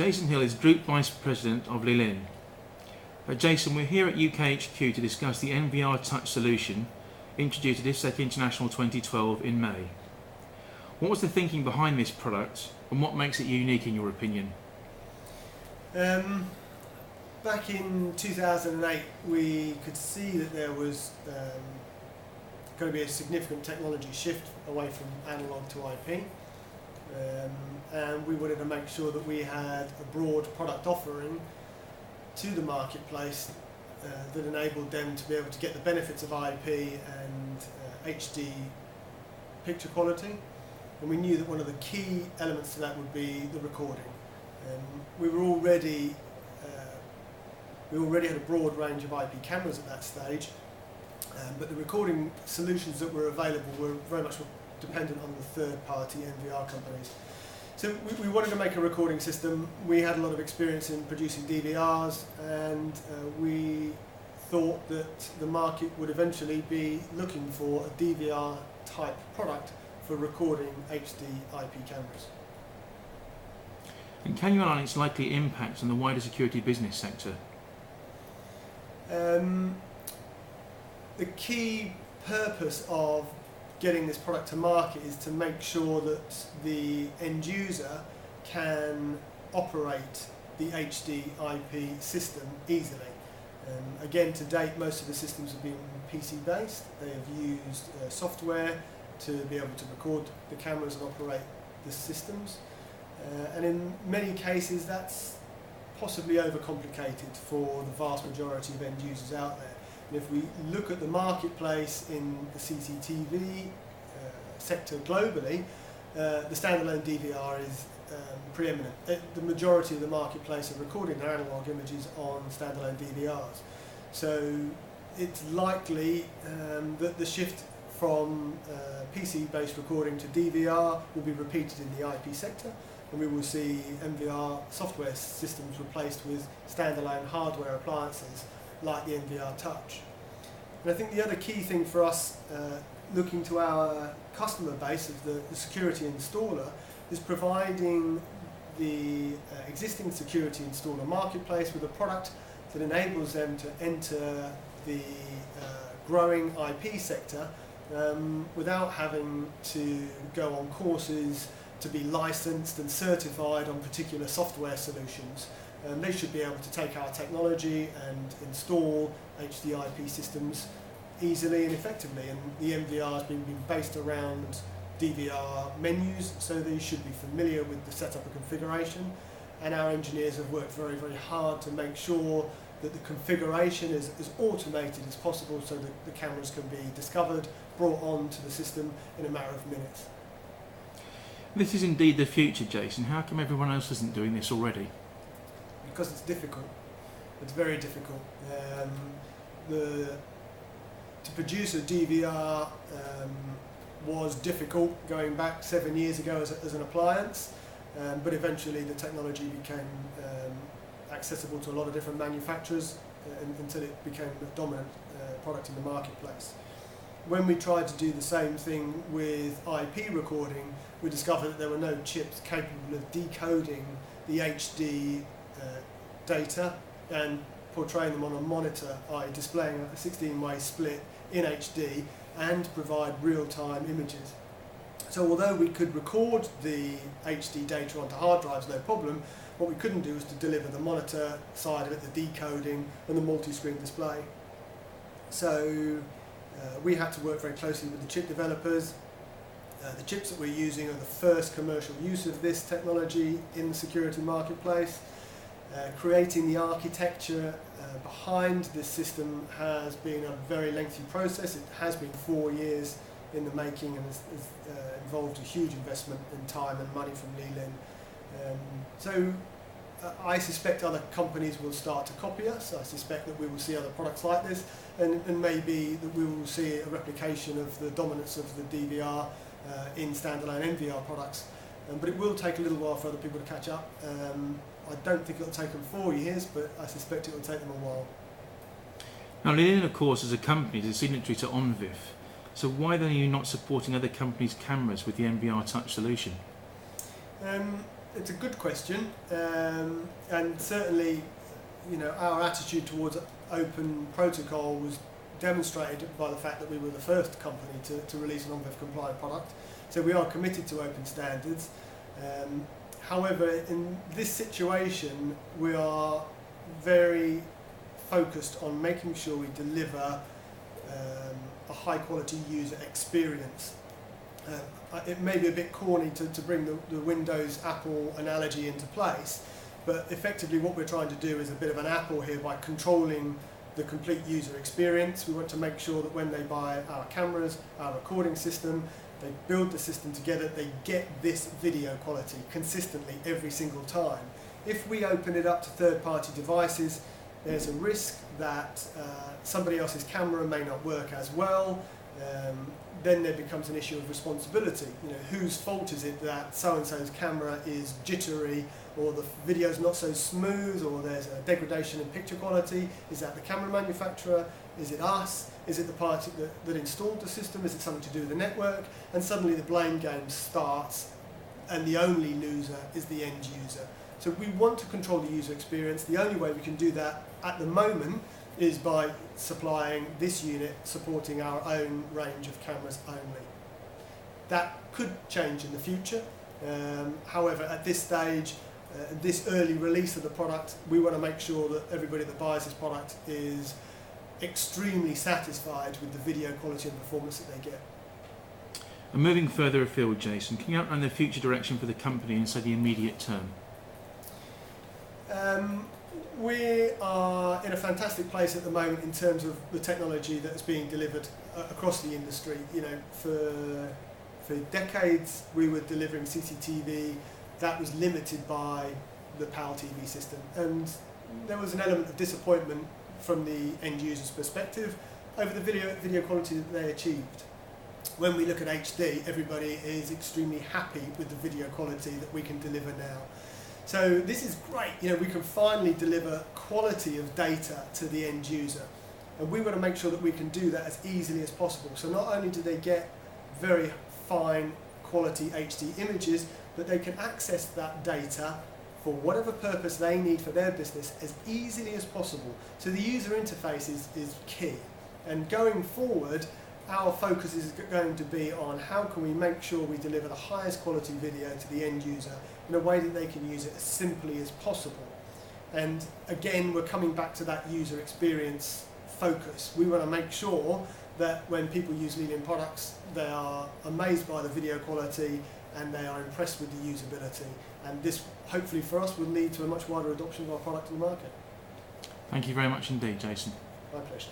Jason Hill is Group Vice President of LILIN. Jason, we're here at UKHQ to discuss the NVR Touch solution introduced at IFSEC International 2012 in May. What was the thinking behind this product and what makes it unique in your opinion? Back in 2008 we could see that there was going to be a significant technology shift away from analog to IP. And we wanted to make sure that we had a broad product offering to the marketplace that enabled them to be able to get the benefits of IP and HD picture quality. And we knew that one of the key elements to that would be the recording. We already had a broad range of IP cameras at that stage, but the recording solutions that were available were very much dependent on the third-party NVR companies. So we wanted to make a recording system. We had a lot of experience in producing DVRs, and we thought that the market would eventually be looking for a DVR type product for recording HD IP cameras. And can you outline its likely impact on the wider security business sector? The key purpose of getting this product to market is to make sure that the end user can operate the HD IP system easily. Again, to date, most of the systems have been PC based. They have used software to be able to record the cameras and operate the systems. And in many cases that's possibly overcomplicated for the vast majority of end users out there. And if we look at the marketplace in the CCTV sector globally, the standalone DVR is preeminent. The majority of the marketplace are recording their analog images on standalone DVRs. So it's likely that the shift from PC-based recording to DVR will be repeated in the IP sector, and we will see NVR software systems replaced with standalone hardware appliances like the NVR Touch. And I think the other key thing for us looking to our customer base of the security installer is providing the existing security installer marketplace with a product that enables them to enter the growing IP sector without having to go on courses to be licensed and certified on particular software solutions. They should be able to take our technology and install HD IP systems easily and effectively, and the NVR has been based around DVR menus, so they should be familiar with the setup and configuration, and our engineers have worked very, very hard to make sure that the configuration is as automated as possible so that the cameras can be discovered, brought onto the system in a matter of minutes. This is indeed the future, Jason. How come everyone else isn't doing this already? Because it's difficult. It's very difficult. To produce a DVR was difficult going back 7 years ago as an appliance, but eventually the technology became accessible to a lot of different manufacturers until it became a dominant product in the marketplace. When we tried to do the same thing with IP recording, we discovered that there were no chips capable of decoding the HD data and portraying them on a monitor, i.e. displaying a 16-way split in HD and provide real-time images. So although we could record the HD data onto hard drives no problem, what we couldn't do was to deliver the monitor side of it, the decoding and the multi-screen display. So we had to work very closely with the chip developers. The chips that we're using are the first commercial use of this technology in the security marketplace. Creating the architecture behind this system has been a very lengthy process. It has been 4 years in the making and has involved a huge investment in time and money from LILIN. So I suspect other companies will start to copy us. I suspect that we will see other products like this, and maybe that we will see a replication of the dominance of the DVR in standalone NVR products. But it will take a little while for other people to catch up. I don't think it'll take them 4 years, but I suspect it will take them a while. Now, LILIN, of course, as a company, is a signatory to ONVIF. So why then are you not supporting other companies' cameras with the NVR Touch solution? it's a good question, and certainly, our attitude towards open protocol was demonstrated by the fact that we were the first company to release an ONVEF compliant product. So we are committed to open standards. However, in this situation, we are very focused on making sure we deliver a high quality user experience. It may be a bit corny to bring the Windows Apple analogy into place, but effectively what we're trying to do is a bit of an Apple here by controlling the complete user experience. We want to make sure that when they buy our cameras, our recording system, they build the system together, they get this video quality consistently every single time. If we open it up to third-party devices, there's a risk that somebody else's camera may not work as well. Then there becomes an issue of responsibility. Whose fault is it that so-and-so's camera is jittery, or the video's not so smooth, or there's a degradation in picture quality? Is that the camera manufacturer? Is it us? Is it the party that installed the system? Is it something to do with the network? And suddenly the blame game starts, and the only loser is the end user. So we want to control the user experience. The only way we can do that at the moment is by supplying this unit supporting our own range of cameras only. That could change in the future. However, at this stage, this early release of the product, we want to make sure that everybody that buys this product is extremely satisfied with the video quality and performance that they get. And moving further afield, Jason, can you outline the future direction for the company in, say, the immediate term? We are in a fantastic place at the moment in terms of the technology that is being delivered across the industry. For decades we were delivering CCTV that was limited by the PAL TV system, and there was an element of disappointment from the end user's perspective over the video quality that they achieved. When we look at HD, everybody is extremely happy with the video quality that we can deliver now. So this is great. We can finally deliver quality of data to the end user, and we want to make sure that we can do that as easily as possible. So not only do they get very fine quality HD images, but they can access that data for whatever purpose they need for their business as easily as possible. So the user interface is key. And going forward, our focus is going to be on how can we make sure we deliver the highest quality video to the end user in a way that they can use it as simply as possible. And again, we're coming back to that user experience focus. We want to make sure that when people use LILIN products, they are amazed by the video quality and they are impressed with the usability. And this, hopefully for us, will lead to a much wider adoption of our product in the market. Thank you very much indeed, Jason. My pleasure.